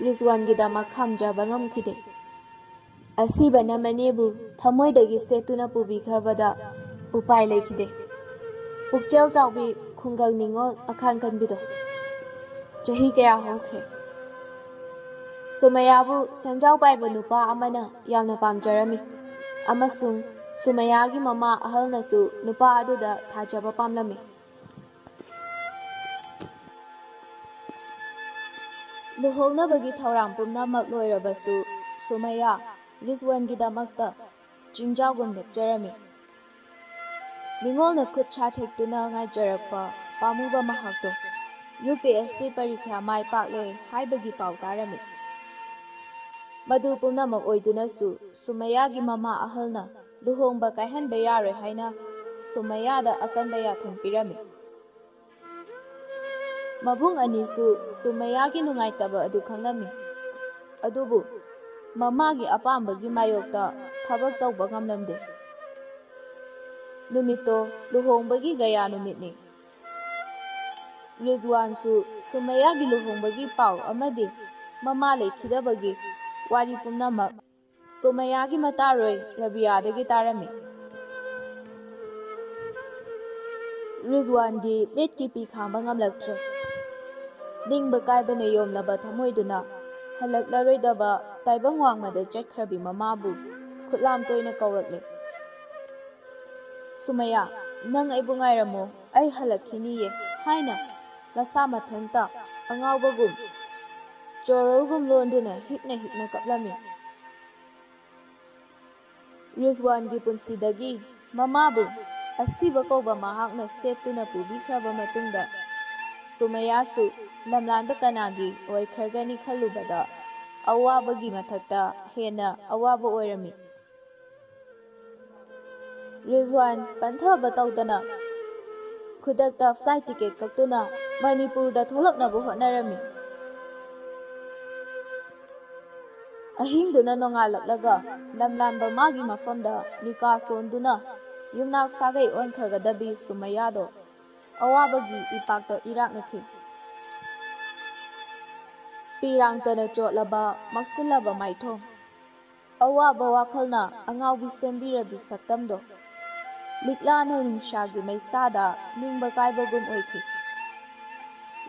ꯔꯤꯖꯋꯥꯟꯒꯤꯗꯃꯛ ꯈꯥꯝꯖꯕ ꯉꯝꯈꯤꯗꯦ꯫ ꯑꯁꯤꯕꯅ ꯃꯅꯦꯕꯨ ꯊꯃꯣꯏꯗꯒꯤ ꯁꯦꯠꯇꯨꯅ ꯄꯨꯕꯤꯈ꯭ꯔꯕꯗ ꯎꯄꯥꯏ ꯂꯩꯈꯤꯗꯦ꯫ ꯄꯨꯛꯆꯦꯜ ꯆꯥꯎꯕꯤ ꯈꯨꯡꯒꯪ ꯅꯤꯡꯉꯣꯜ ꯑꯈꯥꯡ ꯀꯟꯕꯤꯗꯣ ꯆꯍꯤ ꯀꯌꯥ ꯍꯧꯈ꯭ꯔꯦ꯫ ꯁꯨꯃꯩꯌꯥꯕꯨ ꯁꯦꯟꯖꯥꯎ ꯄꯥꯏꯕ ꯅꯨꯄꯥ ꯑꯃꯅ ꯌꯥꯝꯅ ꯄꯥꯝꯖꯔꯝꯃꯤ ꯑꯃꯁꯨꯡ ꯁꯨꯃꯩꯌꯥꯒꯤ ꯃꯃꯥ ꯑꯍꯜꯅꯁꯨ ꯅꯨꯄꯥ ꯑꯗꯨꯗ ꯊꯥꯖꯕ ꯄꯥꯝꯂꯝꯃꯤ꯫ ꯂꯨꯍꯣꯡꯅꯕꯒꯤ ꯊꯧꯔꯥꯡ ꯄꯨꯝꯅꯃꯛ ꯂꯣꯏꯔꯕꯁꯨ ꯁꯨꯃꯩꯌꯥ ꯔꯤꯖꯋꯥꯟꯒꯤꯗꯃꯛꯇ ꯆꯤꯡꯖꯥꯎꯒꯨꯝ ꯂꯦꯞꯆꯔꯝꯃꯤ꯫ ꯅꯤꯡꯉꯣꯜꯅ ꯈꯨꯠ ꯁꯥ ꯊꯦꯛꯇꯨꯅ ꯉꯥꯏꯖꯔꯛꯄ ꯄꯥꯝꯃꯨꯕ ꯃꯍꯥꯛꯇꯣ UPSC ꯄꯔꯤꯈ꯭ꯌꯥ ꯃꯥꯏ ꯄꯥꯛꯂꯦ ꯍꯥꯏꯕꯒꯤ ꯄꯥꯎ ꯇꯥꯔꯝꯃꯤ꯫ ꯃꯗꯨ ꯄꯨꯝꯅꯃꯛ ꯑꯣꯏꯗꯨꯅꯁꯨ ꯁꯨꯃꯩꯌꯥꯒꯤ ꯃꯃꯥ ꯑꯍꯜꯅ ꯂꯨꯍꯣꯡꯕ ꯀꯥꯏꯍꯟꯕ ꯌꯥꯔꯣꯏ ꯍꯥꯏꯅ ꯁꯨꯃꯩꯌꯥꯗ ꯑꯀꯟꯕ ꯌꯥꯊꯪ ꯄꯤꯔꯝꯃꯤ꯫ ꯃꯕꯨꯡ ꯑꯅꯤꯁꯨ ꯁꯨꯃꯩꯌꯥꯒꯤ ꯅꯨꯡꯉꯥꯏꯇꯕ ꯑꯗꯨ ꯈꯪꯂꯝꯃꯤ꯫ ꯑꯗꯨꯕꯨ ꯃꯃꯥꯒꯤ ꯑꯄꯥꯝꯕꯒꯤ ꯃꯥꯌꯣꯛꯇ ꯊꯕꯛ ꯇꯧꯕ ꯉꯝꯂꯝꯗꯦ꯫ ꯅꯨꯃꯤꯠꯇꯣ ꯂꯨꯍꯣꯡꯕꯒꯤ ꯒꯌꯥ ꯅꯨꯃꯤꯠꯅꯤ꯫ ꯔꯤꯖꯋꯥꯟꯁꯨ ꯁꯨꯃꯩꯌꯥꯒꯤ ꯂꯨꯍꯣꯡꯕꯒꯤ ꯄꯥꯎ ꯑꯃꯗꯤ ꯃꯃꯥ ꯂꯩꯈꯤꯗꯕꯒꯤ ꯋꯥꯔꯤ ꯄꯨꯝꯅꯃꯛ ꯁꯨꯃꯩꯌꯥꯒꯤ ꯃꯇꯥꯔꯣꯏ ꯔꯕꯤꯌꯥꯗꯒꯤ ꯇꯥꯔꯝꯃꯤ꯫ ꯔꯤꯖꯋꯥꯟꯒꯤ ꯃꯤꯠꯀꯤ ꯄꯤ ꯈꯥꯡꯕ ꯉꯝꯂꯛꯇ꯭ꯔꯦ꯫ ꯅꯤꯡꯕ ꯀꯥꯏꯕꯅ ꯌꯣꯝꯂꯕ ꯊꯃꯣꯏꯗꯨꯅ ꯍꯜꯂꯛꯂꯔꯣꯏꯗꯕ ꯇꯥꯏꯕꯪ ꯋꯥꯡꯃꯗ ꯆꯠꯈ꯭ꯔꯕꯤ ꯃꯃꯥꯕꯨ ꯈꯨꯠꯂꯥꯝ ꯇꯣꯏꯅ ꯀꯧꯔꯛꯂꯦ꯫ ꯁꯨꯃꯩꯌꯥ, ꯅꯪ ꯑꯩꯕꯨ ꯉꯥꯏꯔꯝꯃꯣ, ꯑꯩ ꯍꯜꯂꯛꯈꯤꯅꯤꯌꯦ ꯍꯥꯏꯅ ꯃꯁꯥ ꯃꯊꯟꯇ ꯑꯉꯥꯎꯕꯒꯨꯝ ꯆꯣꯔꯜꯒꯨꯝ ꯂꯣꯟꯗꯨꯅ ꯍꯤꯛꯅ ꯍꯤꯛꯅ ꯀꯞꯂꯝꯃꯤ꯫ ꯔꯤꯖꯋꯥꯟꯒꯤ ꯄꯨꯟꯁꯤꯗꯒꯤ ꯃꯃꯥꯕꯨ ꯑꯁꯤꯕ ꯀꯧꯕ ꯃꯍꯥꯛꯅ ꯁꯦꯠꯇꯨꯅ ꯄꯨꯕꯤꯈ꯭ꯔꯕ ꯃꯇꯨꯡꯗ ꯁꯨꯃꯩꯌꯥꯁꯨ ꯂꯝꯂꯥꯟꯕ ꯀꯅꯥꯒꯤ ꯑꯣꯏꯈ꯭ꯔꯒꯅꯤ ꯈꯜꯂꯨꯕꯗ ꯑꯋꯥꯕꯒꯤ ꯃꯊꯛꯇ ꯍꯦꯟꯅ ꯑꯋꯥꯕ ꯑꯣꯏꯔꯝꯃꯤ꯫ ꯔꯤꯖꯋꯥꯟ ꯄꯟꯊꯕ ꯇꯧꯗꯅ ꯈꯨꯗꯛꯇ ꯐ꯭ꯂꯥꯏꯠ ꯇꯤꯀꯦꯠ ꯀꯛꯇꯨꯅ ꯃꯅꯤꯄꯨꯔꯗ ꯊꯣꯛꯂꯛꯅꯕ ꯍꯣꯠꯅꯔꯝꯃꯤ꯫ ꯑꯍꯤꯡꯗꯨꯅ ꯅꯣꯡꯉꯥꯜꯂꯛꯂꯒ ꯂꯝꯂꯥꯟꯕ ꯃꯥꯒꯤ ꯃꯐꯝꯗ ꯅꯤꯀꯥ ꯁꯣꯟꯗꯨꯅ ꯌꯨꯝꯅꯥꯛ ꯁꯥꯒꯩ ꯑꯣꯟꯈ꯭ꯔꯒꯗꯕꯤ ꯁꯨꯃꯩꯌꯥꯗꯣ ꯑꯋꯥꯕꯒꯤ ꯏꯄꯥꯛꯇ ꯏꯔꯥꯛꯅꯈꯤ꯫ ꯄꯤꯔꯥꯡꯇꯅ ꯆꯣꯠꯂꯕ ꯃꯛꯁꯤꯜꯂꯕ ꯃꯥꯏꯊꯣꯡ, ꯑꯋꯥꯕ ꯋꯥꯈꯜꯅ ꯑꯉꯥꯎꯕꯤ ꯁꯦꯝꯕꯤꯔꯕꯤ ꯁꯛꯇꯝꯗꯣ ꯂꯤꯛꯂꯥꯅ ꯅꯨꯡꯁꯥꯒꯤ ꯃꯩꯁꯥꯗ ꯅꯤꯡꯕ ꯀꯥꯏꯕꯒꯨꯝ ꯑꯣꯏꯈꯤ꯫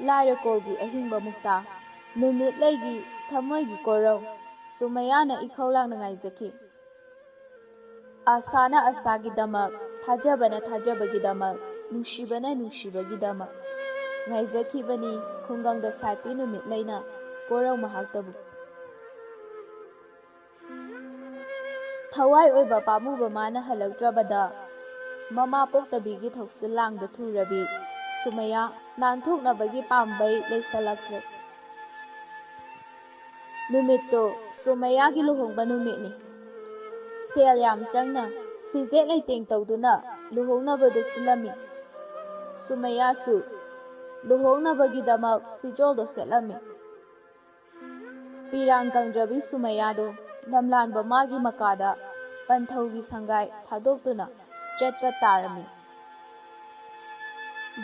ꯂꯥꯏꯔꯀꯣꯜꯒꯤ ꯑꯍꯤꯡꯕ ꯃꯨꯛꯇꯥ, ꯅꯨꯃꯤꯠꯂꯩꯒꯤ ꯊꯃꯣꯏꯒꯤ ꯀꯣꯔꯧ, ꯁꯨꯃꯩꯌꯥꯅ ꯏꯈꯧ ꯂꯥꯡꯅ ꯉꯥꯏꯖꯈꯤ꯫ ꯑꯁꯥꯅ ꯑꯁꯥꯒꯤꯗꯃꯛ, ꯊꯥꯖꯕꯅ ꯊꯥꯖꯕꯒꯤꯗꯃꯛ, ꯅꯨꯡꯁꯤꯕꯅ ꯅꯨꯡꯁꯤꯕꯒꯤꯗꯃꯛ ꯉꯥꯏꯖꯈꯤꯕꯅꯤ ꯈꯨꯡꯒꯪꯗ ꯁꯥꯠꯄꯤ ꯅꯨꯃꯤꯠꯂꯩꯅ ꯀꯣꯔꯧ ꯃꯍꯥꯛꯇꯕꯨ꯫ ꯊꯋꯥꯏ ꯑꯣꯏꯕ ꯄꯥꯝꯃꯨꯕ ꯃꯥꯅ ꯍꯜꯂꯛꯇ꯭ꯔꯕꯗ ꯃꯃꯥ ꯄꯣꯛꯇꯕꯤꯒꯤ ꯊꯧꯁꯤꯜ ꯂꯥꯡꯗ ꯊꯨꯔꯕꯤ ꯁꯨꯃꯩꯌꯥ ꯅꯥꯟꯊꯣꯛꯅꯕꯒꯤ ꯄꯥꯝꯕꯩ ꯂꯩꯁꯜꯂꯛꯇ꯭ꯔꯦ꯫ ꯅꯨꯃꯤꯠꯇꯣ ꯁꯨꯃꯩꯌꯥꯒꯤ ꯂꯨꯍꯣꯡꯕ ꯅꯨꯃꯤꯠꯅꯤ꯫ ꯁꯦꯜ ꯌꯥꯝ ꯆꯪꯅ ꯐꯤꯖꯦꯠ ꯂꯩꯇꯦꯡ ꯇꯧꯗꯨꯅ ꯂꯨꯍꯣꯡꯅꯕꯗꯨ ꯁꯤꯜꯂꯝꯃꯤ꯫ ꯁꯨꯃꯩꯌꯥꯁꯨ ꯂꯨꯍꯣꯡꯅꯕꯒꯤꯗꯃꯛ ꯐꯤꯖꯣꯜꯗꯣ ꯁꯦꯠꯂꯝꯃꯤ꯫ ꯄꯤꯔꯥꯡ ꯀꯪꯗ꯭ꯔꯕꯤ ꯁꯨꯃꯩꯌꯥꯗꯣ ꯂꯝꯂꯥꯟꯕ ꯃꯥꯒꯤ ꯃꯀꯥꯗ ꯄꯟꯊꯧꯒꯤ ꯁꯪꯒꯥꯏ ꯊꯥꯗꯣꯛꯇꯨꯅ ꯆꯠꯄ ꯇꯥꯔꯝꯃꯤ꯫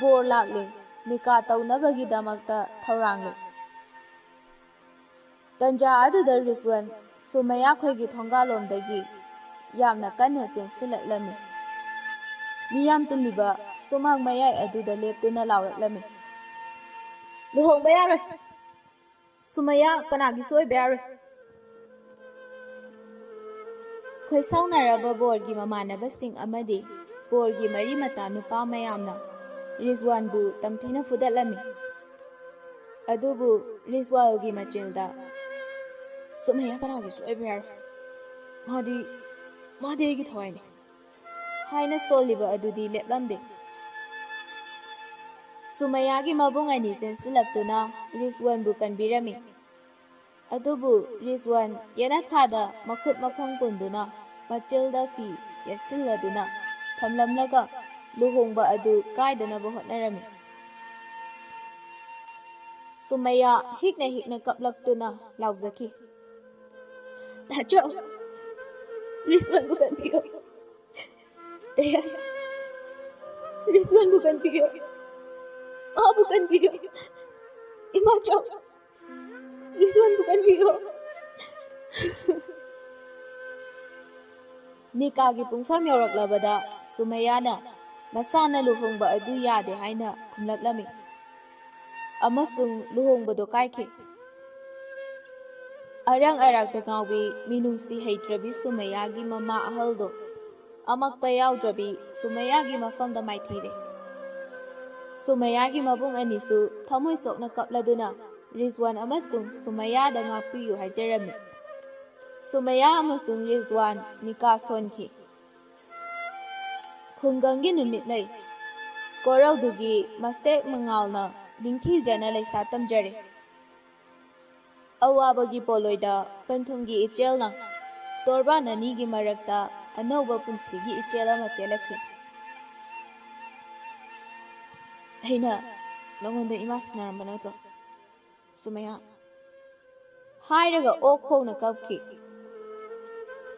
ꯕꯣꯔ ꯂꯥꯛꯂꯦ, ꯅꯤꯀꯥ ꯇꯧꯅꯕꯒꯤꯗꯃꯛꯇ ꯊꯧꯔꯥꯡꯂꯦ꯫ ꯇꯟꯖꯥ ꯑꯗꯨꯗ ꯔꯤꯖꯋꯥꯟ ꯁꯨꯃꯩꯌꯥ ꯈꯣꯏꯒꯤ ꯊꯣꯡꯒꯥꯜꯂꯣꯝꯗꯒꯤ ꯌꯥꯝꯅ ꯀꯟꯅ ꯆꯦꯟꯁꯤꯜꯂꯛꯂꯝꯃꯤ꯫ ꯃꯤꯌꯥꯝ ꯇꯤꯜꯂꯤꯕ ꯁꯨꯃꯥꯡ ꯃꯌꯥꯏ ꯑꯗꯨꯗ ꯂꯦꯞꯇꯨꯅ ꯂꯥꯎꯔꯛꯂꯝꯃꯤ꯫ ꯂꯨꯍꯣꯡꯕ ꯌꯥꯔꯣꯏ! ꯁꯨꯃꯩꯌꯥ ꯀꯅꯥꯒꯤꯁꯨ ꯑꯣꯏꯕ ꯌꯥꯔꯣꯏ! ꯈꯣꯏꯁꯥꯎꯅꯔꯕ ꯕꯣꯔꯒꯤ ꯃꯃꯥꯟꯅꯕꯁꯤꯡ ꯑꯃꯗꯤ ꯕꯣꯔꯒꯤ ꯃꯔꯤ ꯃꯇꯥ ꯅꯨꯄꯥ ꯃꯌꯥꯝꯅ ꯔꯤꯖꯋꯥꯟꯕꯨ ꯇꯝꯊꯤꯅ ꯐꯨꯗꯠꯂꯝꯃꯤ꯫ ꯑꯗꯨꯕꯨ ꯔꯤꯖꯋꯥꯜꯒꯤ ꯃꯆꯤꯜꯗ ꯁꯨꯃꯩꯌꯥ ꯀꯅꯥꯒꯤꯁꯨ ꯑꯣꯏꯕ ꯌꯥꯔꯣꯏ, ꯃꯥꯗꯤ ꯑꯩꯒꯤ ꯊꯋꯥꯏꯅꯤ ꯍꯥꯏꯅ ꯁꯣꯜꯂꯤꯕ ꯑꯗꯨꯗꯤ ꯂꯦꯞꯂꯝꯗꯦ꯫ ꯁꯨꯃꯩꯌꯥꯒꯤ ꯃꯕꯨꯡ ꯑꯅꯤ ꯆꯦꯟꯁꯤꯜꯂꯛꯇꯨꯅ ꯔꯤꯖꯋꯥꯟꯕꯨ ꯀꯟꯕꯤꯔꯝꯃꯤ꯫ ꯑꯗꯨꯕꯨ ꯔꯤꯖꯋꯥꯟ ꯌꯦꯅꯈꯥꯗ ꯃꯈꯨꯠ ꯃꯈꯣꯡ ꯄꯨꯟꯗꯨꯅ ꯃꯆꯤꯜꯗ ꯐꯤ ꯌꯦꯠꯁꯤꯜꯂꯗꯨꯅ ꯊꯝꯂꯝꯂꯒ ꯂꯨꯍꯣꯡꯕ ꯑꯗꯨ ꯀꯥꯏꯗꯅꯕ ꯍꯣꯠꯅꯔꯝꯃꯤ꯫ ꯁꯨꯃꯩꯌꯥ ꯍꯤꯛꯅ ꯍꯤꯛꯅ ꯀꯞꯂꯛꯇꯨꯅ ꯂꯥꯎꯖꯈꯤ, ꯇꯥꯆꯧ, ꯔꯤꯖꯋꯥꯟꯕꯨ ꯀꯟꯕꯤꯌꯨ! ꯗꯌꯥ, ꯔꯤꯖꯋꯥꯟꯕꯨ ꯀꯟꯕꯤꯌꯨ! ꯃꯥꯕꯨ ꯀꯟꯕꯤꯌꯨ! ꯏꯃꯥꯆꯧ, ꯔꯤꯖꯋꯥꯟꯕꯨ ꯀꯟꯕꯤꯌꯨ! ꯅꯤꯀꯥꯒꯤ ꯄꯨꯡꯐꯝ ꯌꯧꯔꯛꯂꯕꯗ ꯁꯨꯃꯩꯌꯥꯅ ꯃꯁꯥꯅ ꯂꯨꯍꯣꯡꯕ ꯑꯗꯨ ꯌꯥꯗꯦ ꯍꯥꯏꯅ ꯈꯨꯝꯂꯛꯂꯝꯃꯤ ꯑꯃꯁꯨꯡ ꯂꯨꯍꯣꯡꯕꯗꯣ ꯀꯥꯏꯈꯤ꯫ ꯑꯔꯪ ꯑꯔꯥꯛꯇ ꯉꯥꯎꯕꯤ ꯃꯤꯅꯨꯡꯁꯤ ꯍꯩꯇ꯭ꯔꯕꯤ ꯁꯨꯃꯩꯌꯥꯒꯤ ꯃꯃꯥ ꯑꯍꯜꯗꯣ ꯑꯃꯛꯄ ꯌꯥꯎꯗ꯭ꯔꯕꯤ ꯁꯨꯃꯩꯌꯥꯒꯤ ꯃꯐꯝꯗ ꯃꯥꯏꯊꯤꯔꯦ꯫ ꯁꯨꯃꯩꯌꯥꯒꯤ ꯃꯕꯨꯡ ꯑꯅꯤꯁꯨ ꯊꯃꯣꯏ ꯁꯣꯛꯅ ꯀꯞꯂꯗꯨꯅ ꯔꯤꯖꯋꯥꯟ ꯑꯃꯁꯨꯡ ꯁꯨꯃꯩꯌꯥꯗ ꯉꯥꯛꯄꯤꯌꯨ ꯍꯥꯏꯖꯔꯝꯃꯤ꯫ ꯁꯨꯃꯩꯌꯥ ꯑꯃꯁꯨꯡ ꯔꯤꯖꯋꯥꯟ ꯅꯤꯀꯥ ꯁꯣꯟꯈꯤ꯫ ꯈꯨꯡꯒꯪꯒꯤ ꯅꯨꯃꯤꯠ ꯂꯩ ꯀꯣꯔꯧꯗꯨꯒꯤ ꯃꯁꯦꯛ ꯃꯉꯥꯜꯅ ꯅꯤꯡꯊꯤꯖꯅ ꯂꯩꯁꯥ ꯇꯝꯖꯔꯦ꯫ ꯑꯋꯥꯕꯒꯤ ꯄꯣꯂꯣꯏꯗ ꯄꯟꯊꯨꯡꯒꯤ ꯏꯆꯦꯜꯅ ꯇꯣꯔꯕꯥꯟ ꯑꯅꯤꯒꯤ ꯃꯔꯛꯇ ꯑꯅꯧꯕ ꯄꯨꯟꯁꯤꯒꯤ ꯏꯆꯦꯜ ꯑꯃ ꯆꯦꯜꯂꯛꯈꯤ꯫ ꯑꯩꯅ ꯅꯉꯣꯟꯗ ꯏꯃꯥ ꯁꯤꯟꯅꯔꯝꯕ ꯅꯠꯇ꯭ꯔꯣ, ꯁꯨꯃꯩꯌꯥ? ꯍꯥꯏꯔꯒ ꯑꯣꯛ ꯈꯣꯡꯅ ꯀꯞꯈꯤ꯫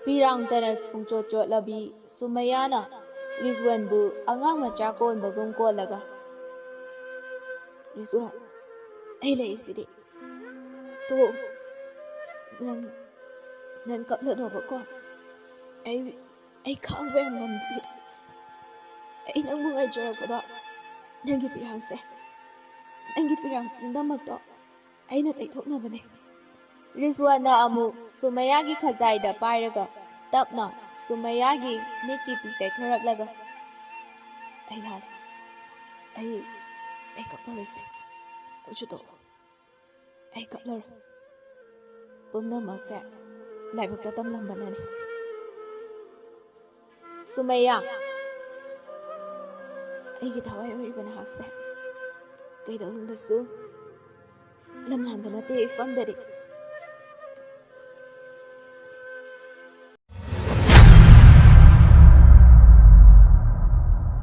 ꯄꯤꯔꯥꯡꯇꯅ ꯄꯨꯡꯆꯣꯠ ꯆꯣꯠꯂꯕꯤ ꯁꯨꯃꯩꯌꯥꯅ ꯔꯤꯖꯋꯥꯟꯕꯨ ꯑꯉꯥꯡ ꯃꯆꯥ ꯀꯣꯟꯕꯒꯨꯝ ꯀꯣꯜꯂꯒ, ꯔꯤꯖꯋꯥꯟ, ꯑꯩ ꯂꯩꯔꯤꯁꯤꯗꯤ, ꯅꯪ ꯀꯞꯂꯅꯣꯕꯀꯣ, ꯑꯩ ꯈꯥꯡꯕ ꯌꯥꯝ ꯉꯝꯗꯦ꯫ ꯑꯩ ꯅꯪꯕꯨ ꯉꯥꯏꯖꯔꯛꯄꯗ ꯅꯪꯒꯤ ꯄꯤꯔꯥꯡ ꯄꯨꯝꯅꯃꯛꯇꯣ ꯑꯩꯅ ꯇꯩꯊꯣꯛꯅꯕꯅꯦ꯫ ꯔꯤꯖꯋꯥꯟꯅ ꯑꯃꯨꯛ ꯁꯨꯃꯩꯌꯥꯒꯤ ꯈꯖꯥꯏꯗ ꯄꯥꯏꯔꯒ ꯇꯞꯅ ꯁꯨꯃꯩꯌꯥꯒꯤ ꯃꯤꯠꯀꯤ ꯄꯤ ꯇꯩꯊꯣꯔꯛꯂꯒ, ꯑꯩ ꯂꯥꯜꯂꯦ, ꯑꯩ ꯀꯞꯂꯔꯣꯏꯁꯦ, ꯀꯩꯁꯨ ꯇꯧꯔꯣꯏ, ꯑꯩ ꯀꯞꯂꯔꯣꯏ, ꯄꯨꯝꯅꯃꯛꯁꯦ ꯂꯥꯏꯕꯛꯇ ꯇꯝꯂꯝꯕꯅꯅꯤ꯫ ꯁꯨꯃꯩꯌꯥ, ꯑꯩꯒꯤ ꯊꯋꯥꯏ ꯑꯣꯏꯔꯤꯕ ꯅꯍꯥꯛꯁꯦ ꯀꯩꯗꯧꯅꯨꯡꯗꯁꯨ ꯂꯝꯂꯥꯟꯕ ꯅꯠꯇꯦ ꯏꯐꯝꯗꯗꯤ